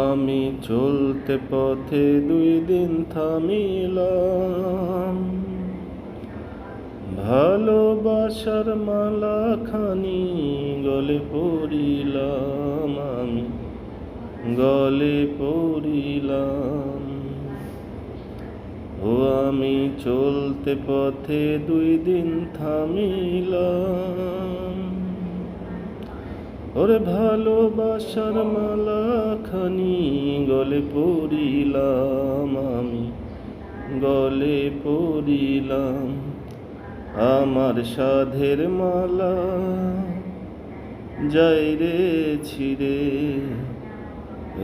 আমি চলতে পথে 2 দিন থামিলাম, ভালোবাসার মালাখানি গলে পড়িলাম, আমি গলে পড়িলাম। ও আমি চলতে পথে 2 দিন থামিলাম, ওরে ভালোবাসার মালাখানি গলে পড়িলাম, আমি গলে পড়িলাম। আমার সাধের মালা যাই রে ছিঁড়ে,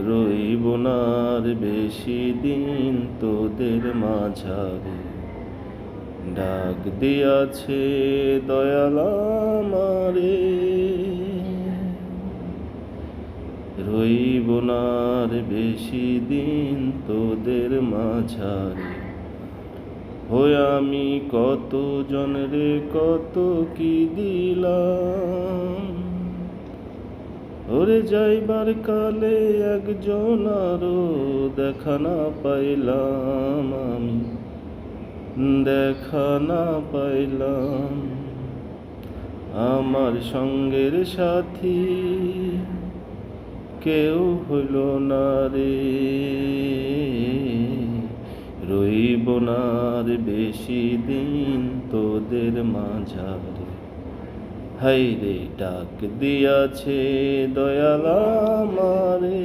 রইব না আর বেশি দিন তোদের মাঝারে। ডাক দিয়াছে দয়াল আমারে, রইব না আর বেশি দিন তোদের মাঝারে। হয়ে আমি কত জনরে কত কি দিলাম, ওরে যাইবার কালে একজন আরো দেখা না পাইলাম, আমি দেখা না পাইলাম। আমার সঙ্গের সাথী কেউ হইল না রে, রইব না আর বেশি দিন তোদের মাঝারে। হাই রে ডাক দিয়াছে দয়াল আমারে।